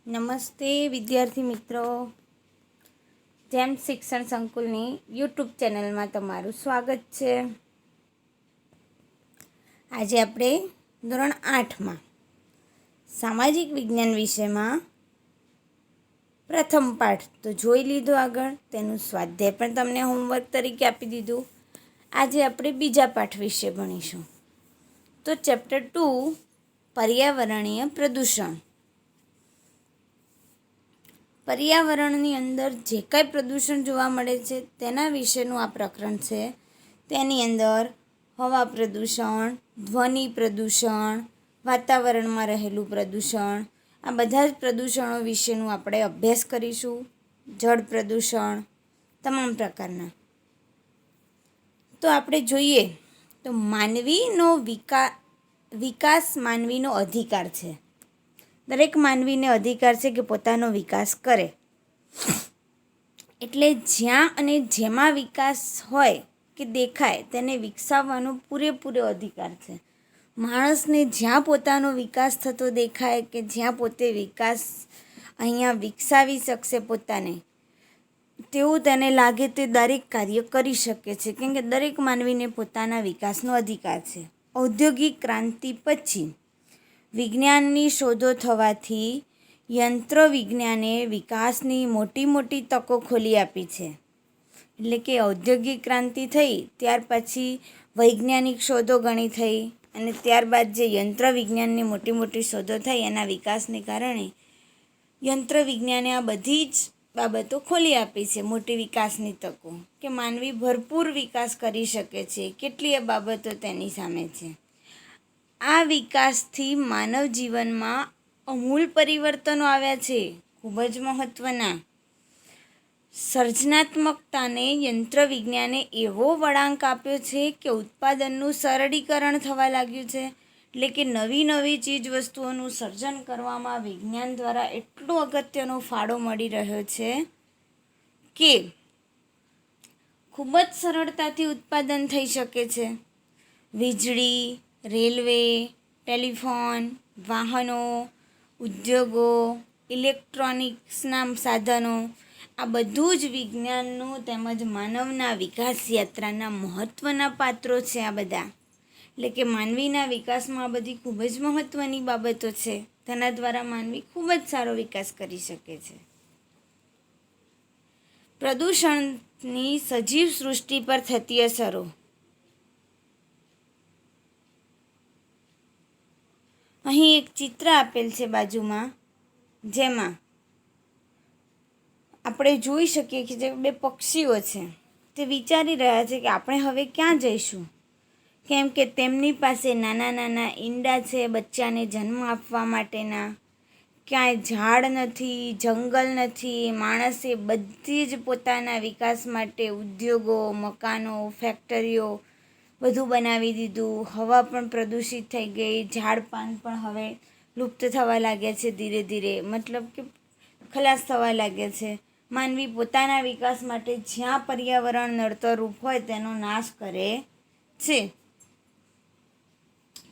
નમસ્તે વિદ્યાર્થી મિત્રો, જેમ શિક્ષણ સંકુલની યુટ્યુબ ચેનલમાં તમારું સ્વાગત છે. આજે આપણે ધોરણ 8માં સામાજિક વિજ્ઞાન વિષયમાં પ્રથમ પાઠ તો જોઈ લીધો. આગળ તેનું સ્વાધ્યાય પણ તમને હોમવર્ક તરીકે આપી દીધું. આજે આપણે બીજા પાઠ વિશે ભણીશું. તો ચેપ્ટર 2 પર્યાવરણીય પ્રદૂષણ. પર્યાવરણની અંદર જે કાંઈ પ્રદૂષણ જોવા મળે છે તેના વિશેનું આ પ્રકરણ છે. તેની અંદર હવા પ્રદૂષણ, ધ્વનિ પ્રદૂષણ, વાતાવરણમાં રહેલું પ્રદૂષણ, આ બધા જ પ્રદૂષણો વિશેનું આપણે અભ્યાસ કરીશું. જળ પ્રદૂષણ, તમામ પ્રકારના. તો આપણે જોઈએ તો માનવીનો વિકાસ માનવીનો અધિકાર છે. દરેક માનવીને અધિકાર છે કે પોતાનો વિકાસ કરે. એટલે જ્યાં અને જેમાં વિકાસ હોય કે દેખાય તેને વિકસાવવાનો પૂરેપૂરો અધિકાર છે. માણસને જ્યાં પોતાનો વિકાસ થતો દેખાય કે જ્યાં પોતે વિકાસ અહીંયા વિકસાવી શકશે પોતાને, તેવું તેને લાગે તે દરેક કાર્ય કરી શકે છે. કેમ કે દરેક માનવીને પોતાના વિકાસનો અધિકાર છે. ઔદ્યોગિક ક્રાંતિ પછી વિજ્ઞાનની શોધો થવાથી યંત્ર વિજ્ઞાને વિકાસની મોટી મોટી તકો ખોલી આપી છે. એટલે કે ઔદ્યોગિક ક્રાંતિ થઈ ત્યાર પછી વૈજ્ઞાનિક શોધો ઘણી થઈ અને ત્યારબાદ જે યંત્ર વિજ્ઞાનની મોટી મોટી શોધો થઈ એના વિકાસને કારણે યંત્ર વિજ્ઞાને આ બધી જ બાબતો ખોલી આપી છે. મોટી વિકાસની તકો કે માનવી ભરપૂર વિકાસ કરી શકે છે. કેટલીય બાબતો તેની સામે છે. આ વિકાસથી માનવ જીવનમાં અમૂલ પરિવર્તનો આવ્યા છે, ખૂબ જ મહત્ત્વના. સર્જનાત્મકતાને યંત્ર વિજ્ઞાને એવો વળાંક આપ્યો છે કે ઉત્પાદનનું સરળીકરણ થવા લાગ્યું છે. એટલે કે નવી નવી ચીજ વસ્તુઓનું સર્જન કરવામાં વિજ્ઞાન દ્વારા એટલો અગત્યનો ફાળો મળી રહ્યો છે કે ખૂબ જ સરળતાથી ઉત્પાદન થઈ શકે છે. વીજળી, રેલવે, ટેલિફોન, વાહનો, ઉદ્યોગો, ઇલેક્ટ્રોનિક્સના સાધનો, આ બધું જ વિજ્ઞાનનું તેમજ માનવના વિકાસ યાત્રાના મહત્ત્વના પાત્રો છે. આ બધા એટલે કે માનવીના વિકાસમાં આ બધી ખૂબ જ મહત્ત્વની બાબતો છે. તેના દ્વારા માનવી ખૂબ જ સારો વિકાસ કરી શકે છે. પ્રદૂષણની સજીવ સૃષ્ટિ પર થતી અસરો. અહીં એક ચિત્ર આપેલ છે બાજુમાં, જેમાં આપણે જોઈ શકીએ કે જે બે પક્ષીઓ છે તે વિચારી રહ્યા છે કે આપણે હવે ક્યાં જઈશું. કેમ કે તેમની પાસે નાના નાના ઈંડા છે બચ્ચાને જન્મ આપવા માટેના. ક્યાંય ઝાડ નથી, જંગલ નથી. માણસે બધી જ પોતાના વિકાસ માટે ઉદ્યોગો, મકાનો, ફેક્ટરીઓ બધું બનાવી દીધું. હવા પણ પ્રદૂષિત થઈ ગઈ. ઝાડ પાન પણ હવે લુપ્ત થવા લાગ્યા છે ધીરે ધીરે, મતલબ કે ખલાસ થવા લાગ્યા છે. માનવી પોતાના વિકાસ માટે જ્યાં પર્યાવરણ નડતરરૂપ હોય તેનો નાશ કરે છે.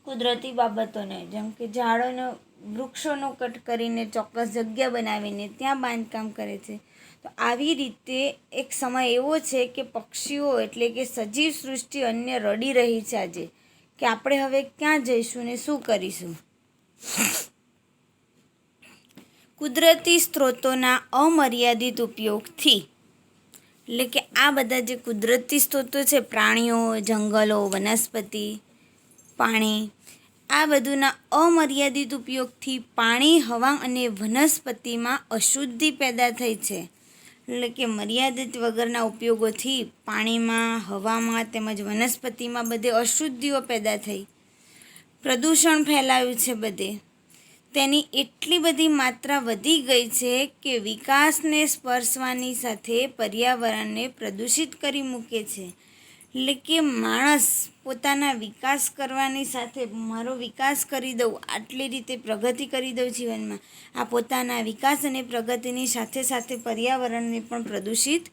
કુદરતી બાબતોને જેમ કે ઝાડોનો, વૃક્ષોનો કટ કરીને ચોક્કસ જગ્યા બનાવીને ત્યાં બાંધકામ કરે છે. તો આવી રીતે એક સમય એવો છે કે પક્ષીઓ એટલે કે સજીવ સૃષ્ટિ અન્ય રડી રહી છે આજે કે આપણે હવે ક્યાં જઈશું ને શું કરીશું. કુદરતી સ્ત્રોતોના અમર્યાદિત ઉપયોગથી, એટલે કે આ બધા જે કુદરતી સ્ત્રોતો છે, પ્રાણીઓ, જંગલો, વનસ્પતિ, પાણી, આ બધુંના અમર્યાદિત ઉપયોગથી પાણી, હવા અને વનસ્પતિમાં અશુદ્ધિ પેદા થઈ છે. એટલે કે મર્યાદિત વગરના ઉપયોગોથી પાણીમાં, હવામાં તેમજ વનસ્પતિમાં બધે અશુદ્ધિઓ પેદા થઈ. પ્રદૂષણ ફેલાયું છે બધે. તેની એટલી બધી માત્રા વધી ગઈ છે કે વિકાસને સ્પર્શવાની સાથે પર્યાવરણને પ્રદૂષિત કરી મૂકે છે. એટલે કે માણસ પોતાના વિકાસ કરવાની સાથે મારો વિકાસ કરી દઉં, આટલી રીતે પ્રગતિ કરી દઉં જીવનમાં, આ પોતાના વિકાસ અને પ્રગતિની સાથે સાથે પર્યાવરણને પણ પ્રદૂષિત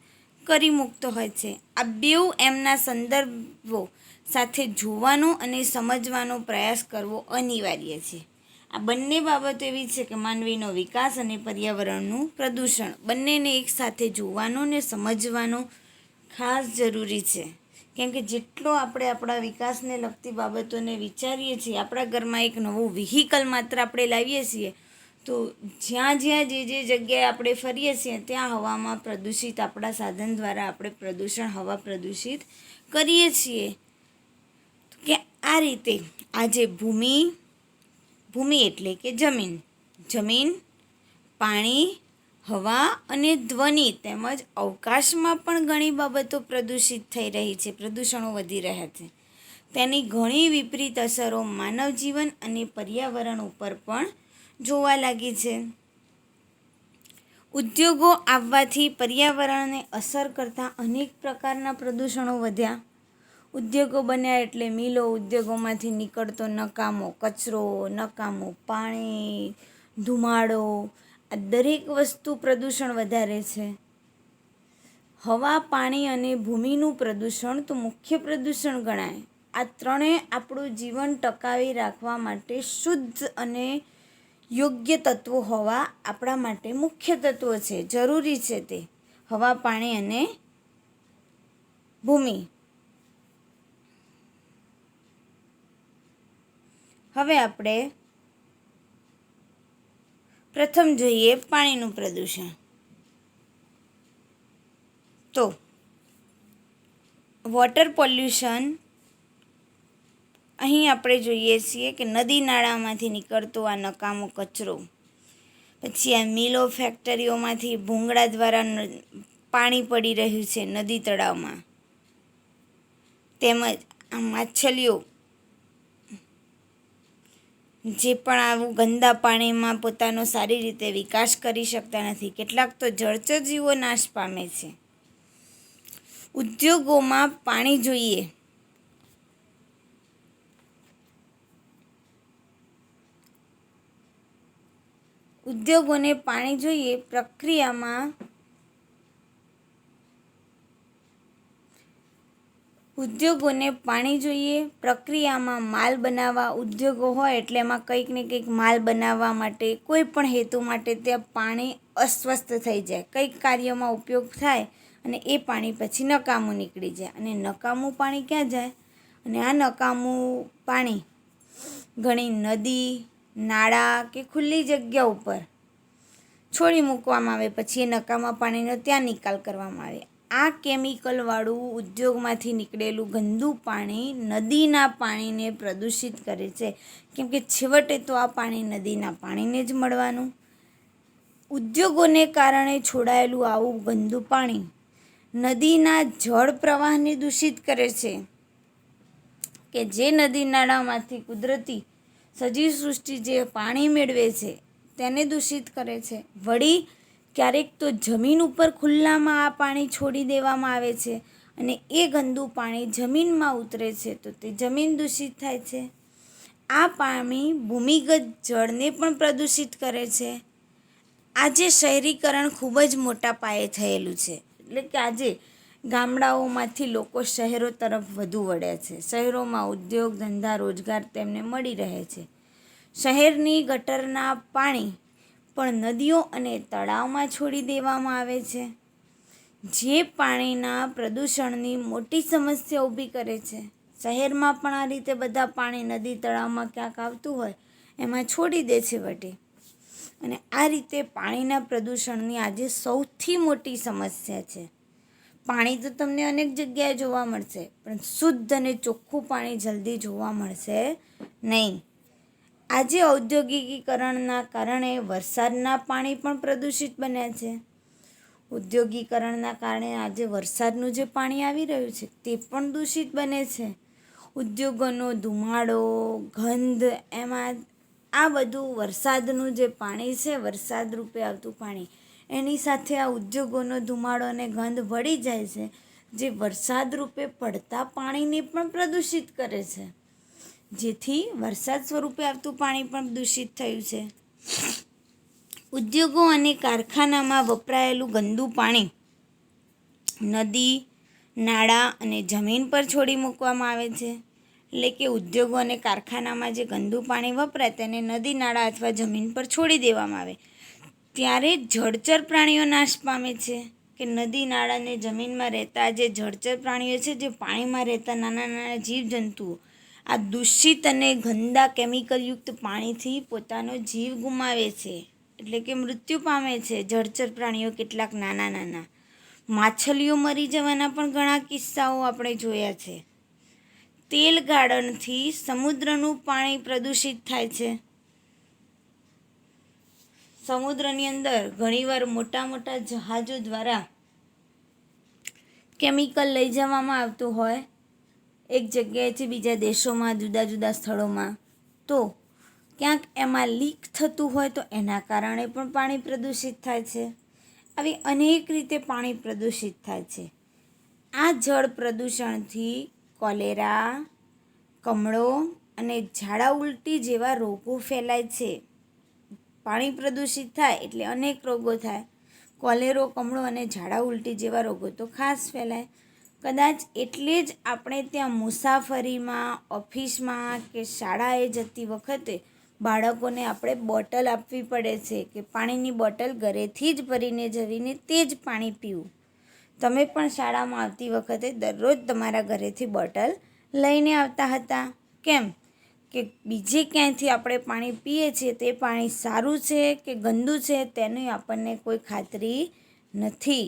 કરી મૂકતો હોય છે. આ બેઉ એમના સંદર્ભો સાથે જોવાનો અને સમજવાનો પ્રયાસ કરવો અનિવાર્ય છે. આ બંને બાબતો એવી છે કે માનવીનો વિકાસ અને પર્યાવરણનું પ્રદૂષણ બંનેને એકસાથે જોવાનો ને સમજવાનો ખાસ જરૂરી છે. કેમ કે જેટલો આપણે આપણા વિકાસને લગતી બાબતોને વિચારીએ છીએ, આપણા ઘરમાં એક નવું વ્હીકલ માત્ર આપણે લાવીએ છીએ તો જ્યાં જ્યાં જે જગ્યાએ આપણે ફરીએ છીએ ત્યાં હવામાં પ્રદૂષિત આપણા સાધન દ્વારા આપણે હવા પ્રદૂષિત કરીએ છીએ. કે આ રીતે આજે ભૂમિ એટલે કે જમીન, પાણી, હવા અને ધ્વનિ તેમજ અવકાશમાં પણ ઘણી બાબતો પ્રદૂષિત થઈ રહી છે, પ્રદૂષણો વધી રહ્યા છે. તેની ઘણી વિપરીત અસરો માનવ જીવન અને પર્યાવરણ ઉપર પણ જોવા લાગી છે. ઉદ્યોગો આવવાથી પર્યાવરણને અસર કરતા અનેક પ્રકારના પ્રદૂષણો વધ્યા. ઉદ્યોગો બન્યા એટલે મિલો, ઉદ્યોગોમાંથી નીકળતો નકામો કચરો, નકામું પાણી, ધુમાડો, આ દરેક વસ્તુ પ્રદૂષણ વધારે છે. હવા, પાણી અને ભૂમિનું પ્રદૂષણ તો મુખ્ય પ્રદૂષણ ગણાય. આ ત્રણેય આપણું જીવન ટકાવી રાખવા માટે શુદ્ધ અને યોગ્ય તત્વો હોવા આપણા માટે મુખ્ય તત્વો છે, જરૂરી છે. તે હવા, પાણી અને ભૂમિ. હવે આપણે પ્રથમ જોઈએ પાણીનું પ્રદૂષણ. તો વોટર પોલ્યુશન અહીં આપણે જોઈએ છીએ કે નદી નાળામાંથી નીકળતો આ નકામો કચરો, પછી આ મિલો, ફેક્ટરીઓમાંથી ભૂંગળા દ્વારા પાણી પડી રહ્યું છે નદી તળાવમાં, તેમજ આ માછલીઓ જે પણ આવું ગંદા પાણીમાં પોતાનો સારી રીતે વિકાસ કરી શકતા નથી. કેટલાક તો જળચર જીવો નાશ પામે છે. ઉદ્યોગોમાં પાણી જોઈએ. ઉદ્યોગોને પાણી જોઈએ પ્રક્રિયામાં માલ બનાવવા. ઉદ્યોગો હોય એટલે એમાં કંઈક ને કંઈક માલ બનાવવા માટે, કોઈ પણ હેતુ માટે ત્યાં પાણી અસ્વસ્થ થઈ જાય, કંઈક કાર્યમાં ઉપયોગ થાય અને એ પાણી પછી નકામું નીકળી જાય. અને નકામું પાણી ક્યાં જાય? અને આ નકામું પાણી ઘણી નદી, નાળા કે ખુલ્લી જગ્યા ઉપર છોડી મૂકવામાં આવે, પછી એ નકામા પાણીનો ત્યાં નિકાલ કરવામાં આવે. આ કેમિકલવાળું ઉદ્યોગમાંથી નીકળેલું ગંદુ પાણી નદીના પાણીને પ્રદૂષિત કરે છે. કેમ કે છેવટે તો આ પાણી નદીના પાણીને જ મળવાનું. ઉદ્યોગોને કારણે છોડાયેલું આવું ગંદુ પાણી નદીના જળ પ્રવાહને દૂષિત કરે છે, કે જે નદી નાળામાંથી કુદરતી સજીવ સૃષ્ટિ જે પાણી મેળવે છે તેને દૂષિત કરે છે. વળી ક્યારેક તો જમીન ઉપર ખુલ્લામાં આ પાણી છોડી દેવામાં આવે છે અને એ ગંદુ પાણી જમીનમાં ઉતરે છે તો તે જમીન દૂષિત થાય છે. આ પાણી ભૂમિગત જળને પણ પ્રદૂષિત કરે છે. આજે શહેરીકરણ ખૂબ જ મોટા પાયે થયેલું છે. એટલે કે આજે ગામડાઓમાંથી લોકો શહેરો તરફ વધુ વળ્યા છે. શહેરોમાં ઉદ્યોગ, ધંધા, રોજગાર તેમને મળી રહે છે. શહેરની ગટરના પાણી પણ નદીઓ અને તળાવમાં છોડી દેવામાં આવે છે, જે પાણીના પ્રદૂષણની મોટી સમસ્યા ઊભી કરે છે. શહેરમાં પણ આ રીતે બધા પાણી નદી તળાવમાં ક્યાંક આવતું હોય એમાં છોડી દે છે વટે. અને આ રીતે પાણીના પ્રદૂષણની આજે સૌથી મોટી સમસ્યા છે. પાણી તો તમને અનેક જગ્યાએ જોવા મળશે, પણ શુદ્ધ અને ચોખ્ખું પાણી જલ્દી જોવા મળશે નહીં. આજે ઔદ્યોગિકીકરણના કારણે વરસાદના પાણી પણ પ્રદૂષિત બન્યા છે. ઔદ્યોગિકરણના કારણે આજે વરસાદનું જે પાણી આવી રહ્યું છે તે પણ દૂષિત બને છે. ઉદ્યોગોનો ધુમાડો, ગંધ, એમાં આ બધું વરસાદનું જે પાણી છે, વરસાદ રૂપે આવતું પાણી, એની સાથે આ ઉદ્યોગોનો ધુમાડો અને ગંધ ભળી જાય છે, જે વરસાદ રૂપે પડતા પાણીને પણ પ્રદૂષિત કરે છે, જેથી વરસાદ સ્વરૂપે આવતું પાણી પણ દૂષિત થયું છે. ઉદ્યોગો અને કારખાનામાં વપરાયેલું ગંદુ પાણી નદી, નાળા અને જમીન પર છોડી મૂકવામાં આવે છે. એટલે કે ઉદ્યોગો અને કારખાનામાં જે ગંદુ પાણી વપરાય તેને નદી નાળા અથવા જમીન પર છોડી દેવામાં આવે ત્યારે જળચર પ્રાણીઓ નાશ પામે છે. કે નદી નાળા અને જમીનમાં રહેતા જે જળચર પ્રાણીઓ છે, જે પાણીમાં રહેતા નાના નાના જીવજંતુઓ આ દૂષિત અને ગંદા કેમિકલયુક્ત પાણીથી પોતાનો જીવ ગુમાવે છે, એટલે કે મૃત્યુ પામે છે. જળચર પ્રાણીઓ કેટલાક નાના નાના માછલીઓ મરી જવાના પણ ઘણા કિસ્સાઓ આપણે જોયા છે. તેલ ગાળણથી સમુદ્રનું પાણી પ્રદૂષિત થાય છે. સમુદ્રની અંદર ઘણીવાર મોટા મોટા જહાજો દ્વારા કેમિકલ લઈ જવામાં આવતું હોય એક જગ્યાએથી બીજા દેશોમાં, જુદા જુદા સ્થળોમાં, તો ક્યાંક એમાં લીક થતું હોય તો એના કારણે પણ પાણી પ્રદૂષિત થાય છે. આવી અનેક રીતે પાણી પ્રદૂષિત થાય છે. આ જળ પ્રદૂષણથી કોલેરા, કમળો અને ઝાડા ઉલટી જેવા રોગો ફેલાય છે. પાણી પ્રદૂષિત થાય એટલે અનેક રોગો થાય. કોલેરો, કમળો અને ઝાડા ઉલટી જેવા રોગો તો ખાસ ફેલાય. કદાચ એટલે જ આપણે ત્યાં મુસાફરીમાં, ઓફિસમાં કે શાળાએ જતી વખતે બાળકોને આપણે બોટલ આપવી પડે છે કે પાણીની બોટલ ઘરેથી જ ભરીને જવીને તે જ પાણી પીવું. તમે પણ શાળામાં આવતી વખતે દરરોજ તમારા ઘરેથી બોટલ લઈને આવતા હતા. કેમ કે બીજે ક્યાંયથી આપણે પાણી પીએ છીએ તે પાણી સારું છે કે ગંદુ છે તેની આપણને કોઈ ખાતરી નથી.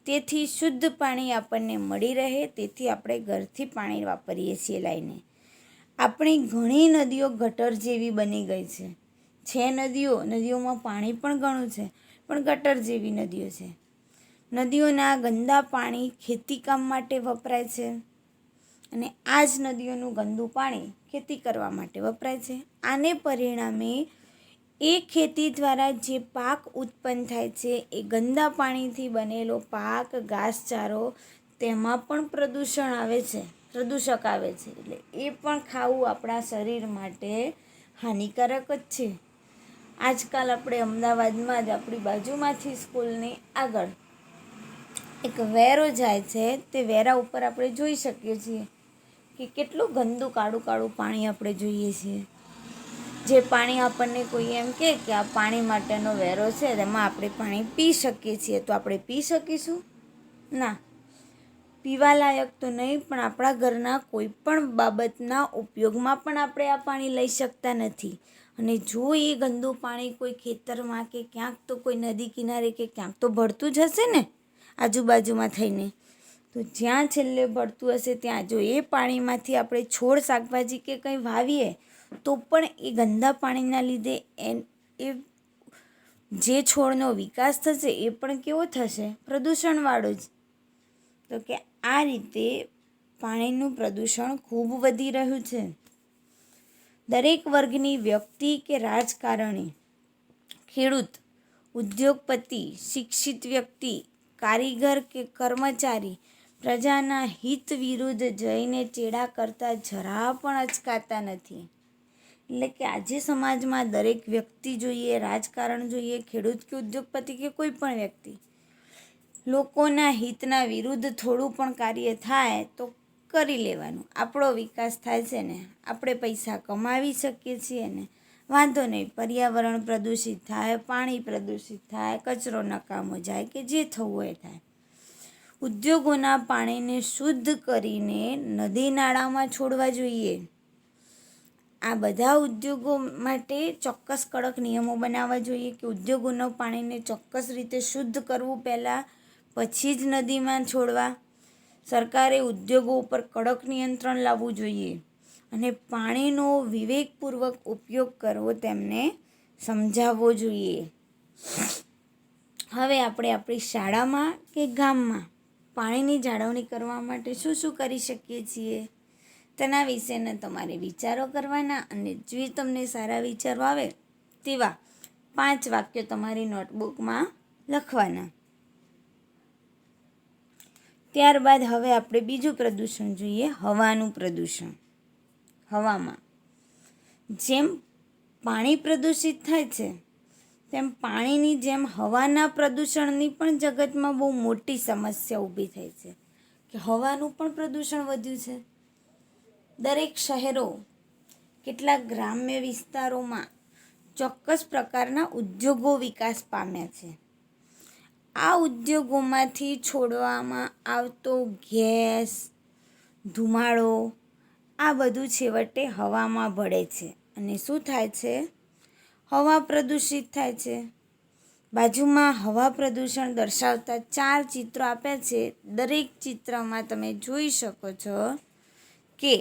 તેથી શુદ્ધ પાણી આપણને મળી રહે તેથી આપણે ઘરથી પાણી વાપરીએ છીએ લાવીને. આપણી ઘણી નદીઓ ગટર જેવી બની ગઈ છે. નદીઓમાં પાણી પણ ઘણું છે પણ ગટર જેવી નદીઓ છે. નદીઓના ગંદા પાણી ખેતીકામ માટે વપરાય છે અને આ જ નદીઓનું ગંદુ પાણી ખેતી કરવા માટે વપરાય છે. આને પરિણામે એ ખેતી દ્વારા જે પાક ઉત્પન્ન થાય છે એ ગંદા પાણીથી બનેલો પાક, ઘાસચારો તેમાં પણ પ્રદૂષક આવે છે. એટલે એ પણ ખાવું આપણા શરીર માટે હાનિકારક જ છે. આજકાલ આપણે અમદાવાદમાં જ આપણી બાજુમાંથી સ્કૂલની આગળ એક વેરો જાય છે. તે વેરા ઉપર આપણે જોઈ શકીએ છીએ કે કેટલું ગંદુ કાળું કાળું પાણી આપણે જોઈએ છીએ. જે પાણી આપણને કોઈ એમ કહે કે આ પાણી માટેનો વેરો છે, તેમાં આપણે પાણી પી શકીએ છીએ, તો આપણે પી શકીશું? ના, પીવાલાયક તો નહીં, પણ આપણા ઘરના કોઈ પણ બાબતના ઉપયોગમાં પણ આપણે આ પાણી લઈ શકતા નથી. અને જો એ ગંદુ પાણી કોઈ ખેતરમાં કે ક્યાંક તો કોઈ નદી કિનારે કે ક્યાંક તો ભળતું જ હશે ને આજુબાજુમાં થઈને, તો જ્યાં છેલ્લે ભળતું હશે ત્યાં જો એ પાણીમાંથી આપણે છોડ, શાકભાજી કે કંઈ વાવીએ તો પણ એ ગંદા પાણીના લીધે એ જે છોડનો વિકાસ થશે એ પણ કેવો થશે? પ્રદૂષણવાળો જ. તો કે આ રીતે પાણીનું પ્રદૂષણ ખૂબ વધી રહ્યું છે. દરેક વર્ગની વ્યક્તિ કે રાજકારણી, ખેડૂત, ઉદ્યોગપતિ, શિક્ષિત વ્યક્તિ, કારીગર કે કર્મચારી પ્રજાના હિત વિરુદ્ધ જઈને ચેડા કરતા જરા પણ અચકાતા નથી. એટલે કે આજે સમાજમાં દરેક વ્યક્તિ જોઈએ, રાજકારણ જોઈએ, ખેડૂત કે ઉદ્યોગપતિ કે કોઈ પણ વ્યક્તિ, લોકોના હિતના વિરુદ્ધ થોડું પણ કાર્ય થાય તો કરી લેવાનું. આપણો વિકાસ થાય છે ને, આપણે પૈસા કમાવી શકીએ છીએ ને, વાંધો નહીં. પર્યાવરણ પ્રદૂષિત થાય, પાણી પ્રદૂષિત થાય, કચરો નકામો જાય કે જે થવું હોય થાય. ઉદ્યોગોના પાણીને શુદ્ધ કરીને નદી નાળામાં છોડવા જોઈએ. આ બધા ઉદ્યોગો માટે ચોક્કસ કડક નિયમો બનાવવા જોઈએ કે ઉદ્યોગોના પાણીને ચોક્કસ રીતે શુદ્ધ કરવું પહેલાં, પછી જ નદીમાં છોડવા. સરકારે ઉદ્યોગો ઉપર કડક નિયંત્રણ લાવવું જોઈએ અને પાણીનો વિવેકપૂર્વક ઉપયોગ કરવો તેમને સમજાવવો જોઈએ. હવે આપણે આપણી શાળામાં કે ગામમાં પાણીની જાળવણી કરવા માટે શું શું કરી શકીએ છીએ તેના વિશેના તમારે વિચારો કરવાના અને જે તમને સારા વિચારો આવે તેવા 5 વાક્યો તમારી નોટબુકમાં લખવાના. ત્યારબાદ હવે આપણે બીજું પ્રદૂષણ જોઈએ, હવાનું પ્રદૂષણ. હવામાં જેમ પાણી પ્રદૂષિત થાય છે તેમ પાણીની જેમ હવાના પ્રદૂષણની પણ જગતમાં બહુ મોટી સમસ્યા ઊભી થઈ છે કે હવાનું પણ પ્રદૂષણ વધ્યું છે. દરેક શહેરો, કેટલાક ગ્રામ્ય વિસ્તારોમાં ચોક્કસ પ્રકારના ઉદ્યોગો વિકાસ પામ્યા છે. આ ઉદ્યોગોમાંથી છોડવામાં આવતો ગેસ, ધુમાડો, આ બધું છેવટે હવામાં ભળે છે અને શું થાય છે? હવા પ્રદૂષિત થાય છે. બાજુમાં હવા પ્રદૂષણ દર્શાવતા 4 ચિત્રો આપ્યા છે. દરેક ચિત્રમાં તમે જોઈ શકો છો કે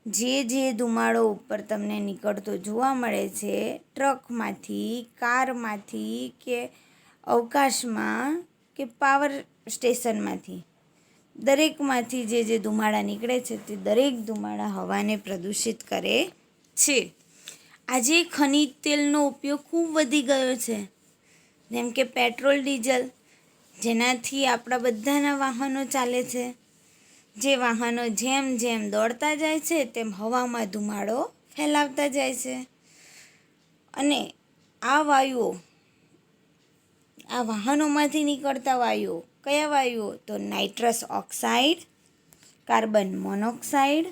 જે ધુમાડો ઉપર તમને નીકળતો જોવા મળે છે, ટ્રકમાંથી, કારમાંથી કે અવકાશમાં કે પાવર સ્ટેશનમાંથી, દરેકમાંથી જે ધુમાડા નીકળે છે તે દરેક ધુમાડા હવાને પ્રદૂષિત કરે છે. આજે ખનિજ તેલનો ઉપયોગ ખૂબ વધી ગયો છે, જેમ કે પેટ્રોલ, ડીઝલ, જેનાથી આપણા બધાના વાહનો ચાલે છે. જે વાહનો જેમ જેમ દોડતા જાય છે તેમ હવામાં ધુમાડો ફેલાવતા જાય છે. અને આ વાયુઓ, આ વાહનોમાંથી નીકળતા વાયુઓ, કયા વાયુઓ? તો નાઇટ્રસ ઓક્સાઇડ, કાર્બન મોનોક્સાઇડ,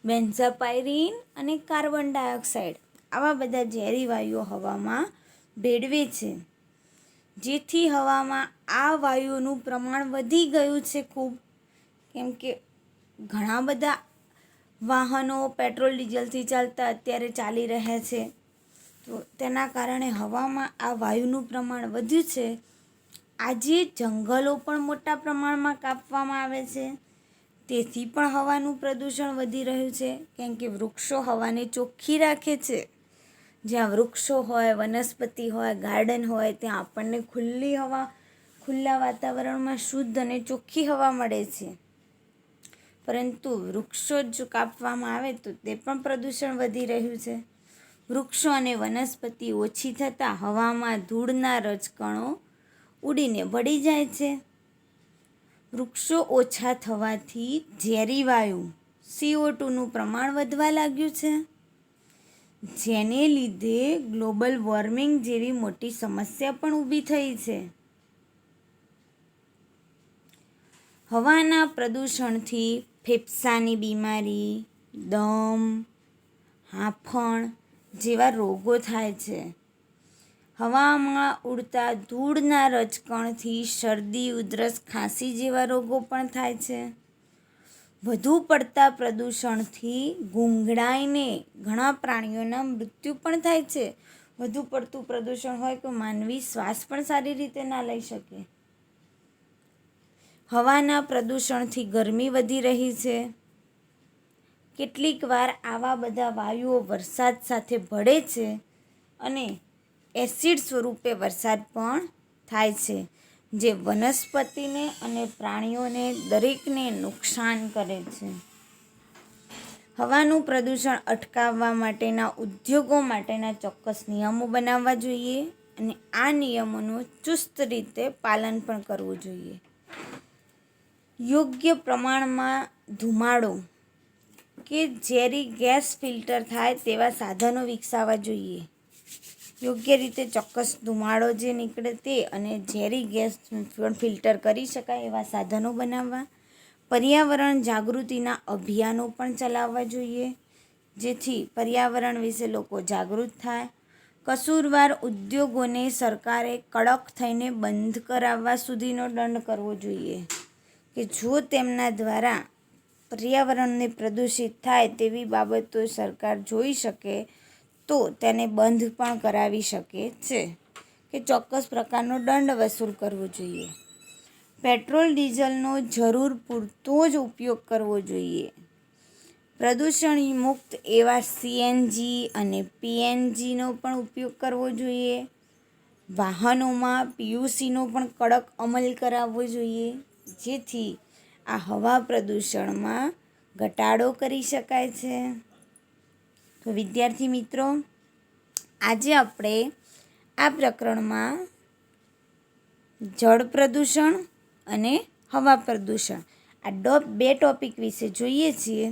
બેન્ઝાપાયરીન અને કાર્બન ડાયોક્સાઇડ, આવા બધા ઝેરી વાયુઓ હવામાં ભેળવે છે. જેથી હવામાં આ વાયુઓનું પ્રમાણ વધી ગયું છે ખૂબ, કેમ કે ઘણા બધા વાહનો પેટ્રોલ ડીઝલથી ચાલતા અત્યારે ચાલી રહ્યા છે. તો તેના કારણે હવામાં આ વાયુનું પ્રમાણ વધ્યું છે. આજે જંગલો પણ મોટા પ્રમાણમાં કાપવામાં આવે છે, તેથી પણ હવાનું પ્રદૂષણ વધી રહ્યું છે. કેમ કે વૃક્ષો હવાને ચોખ્ખી રાખે છે. જ્યાં વૃક્ષો હોય, વનસ્પતિ હોય, ગાર્ડન હોય, ત્યાં આપણને ખુલ્લી હવા, ખુલ્લા વાતાવરણમાં શુદ્ધ અને ચોખ્ખી હવા મળે છે. પરંતુ વૃક્ષો જો કાપવામાં આવે તો તે પણ પ્રદૂષણ વધી રહ્યું છે. વૃક્ષો અને વનસ્પતિ ઓછી થતાં હવામાં ધૂળના રજકણો ઉડીને ભળી જાય છે. વૃક્ષો ઓછા થવાથી ઝેરી વાયુ CO2નું પ્રમાણ વધવા લાગ્યું છે, જેને લીધે ગ્લોબલ વોર્મિંગ જેવી મોટી સમસ્યા પણ ઊભી થઈ છે. હવાના પ્રદૂષણથી ફેફસાની બીમારી, દમ, હાંફણ જેવા રોગો થાય છે. હવામાં ઉડતા ધૂળના રજકણથી શરદી, ઉધરસ, ખાંસી જેવા રોગો પણ થાય છે. વધુ પડતા પ્રદૂષણથી ગુંગળાઈને ઘણા પ્રાણીઓના મૃત્યુ પણ થાય છે. વધુ પડતું પ્રદૂષણ હોય તો માનવી શ્વાસ પણ સારી રીતે ના લઈ શકે. હવાના પ્રદૂષણથી ગરમી વધી રહી છે. કેટલીક વાર આવા બધા વાયુઓ વરસાદ સાથે ભળે છે અને એસિડ સ્વરૂપે વરસાદ પણ થાય છે, જે વનસ્પતિને અને પ્રાણીઓને દરેકને નુકસાન કરે છે. હવાનું પ્રદૂષણ અટકાવવા માટેના ઉદ્યોગો માટેના ચોક્કસ નિયમો બનાવવા જોઈએ અને આ નિયમોનું ચુસ્ત રીતે પાલન પણ કરવું જોઈએ. યોગ્ય પ્રમાણમાં ધુમાડો કે ઝેરી ગેસ ફિલ્ટર થાય તેવા સાધનો વિકસાવવા જોઈએ. યોગ્ય રીતે ચોક્કસ ધુમાડો જે નીકળે તે અને ઝેરી ગેસ પણ ફિલ્ટર કરી શકાય એવા સાધનો બનાવવા. પર્યાવરણ જાગૃતિના અભિયાનો પણ ચલાવવા જોઈએ, જેથી પર્યાવરણ વિશે લોકો જાગૃત થાય. કસૂરવાર ઉદ્યોગોને સરકારે કડક થઈને બંધ કરાવવા સુધીનો દંડ કરવો જોઈએ, કે જો તેમના દ્વારા પર્યાવરણને પ્રદૂષિત થાય તેવી બાબતો સરકાર જોઈ શકે તો તેને બંધ પણ કરાવી શકે છે, કે ચોક્કસ પ્રકારનો દંડ વસૂલ કરવો જોઈએ. પેટ્રોલ ડીઝલનો જરૂર પૂરતો જ ઉપયોગ કરવો જોઈએ. પ્રદૂષણ મુક્ત એવા CNG અને PNGનો પણ ઉપયોગ કરવો જોઈએ. વાહનોમાં PUCનો પણ કડક અમલ કરાવવો જોઈએ, જેથી આ હવા પ્રદૂષણમાં ઘટાડો કરી શકાય છે. તો વિદ્યાર્થી મિત્રો, આજે આપણે આ પ્રકરણમાં જળ પ્રદૂષણ અને હવા પ્રદૂષણ આ 2 ટોપિક વિશે જોઈએ છીએ.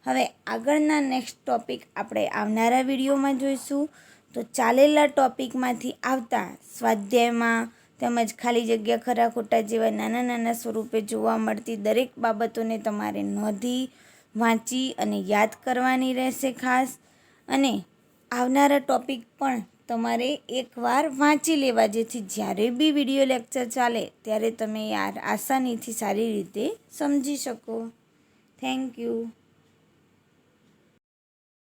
હવે આગળના નેક્સ્ટ ટોપિક આપણે આવનારા વિડીયોમાં જોઈશું. તો ચાલેલા ટોપિકમાંથી આવતા સ્વાધ્યાયમાં તેમજ ખાલી જગ્યા, ખરા ખોટા જેવા નાના નાના સ્વરૂપે જોવા મળતી દરેક બાબતોને તમારે નોંધી વાંચી અને યાદ કરવાની રહેશે ખાસ. અને આવનારા ટૉપિક પણ તમારે એકવાર વાંચી લેવા, જેથી જ્યારે બી વિડીયો લેક્ચર ચાલે ત્યારે તમે આસાનીથી સારી રીતે સમજી શકો. Thank you.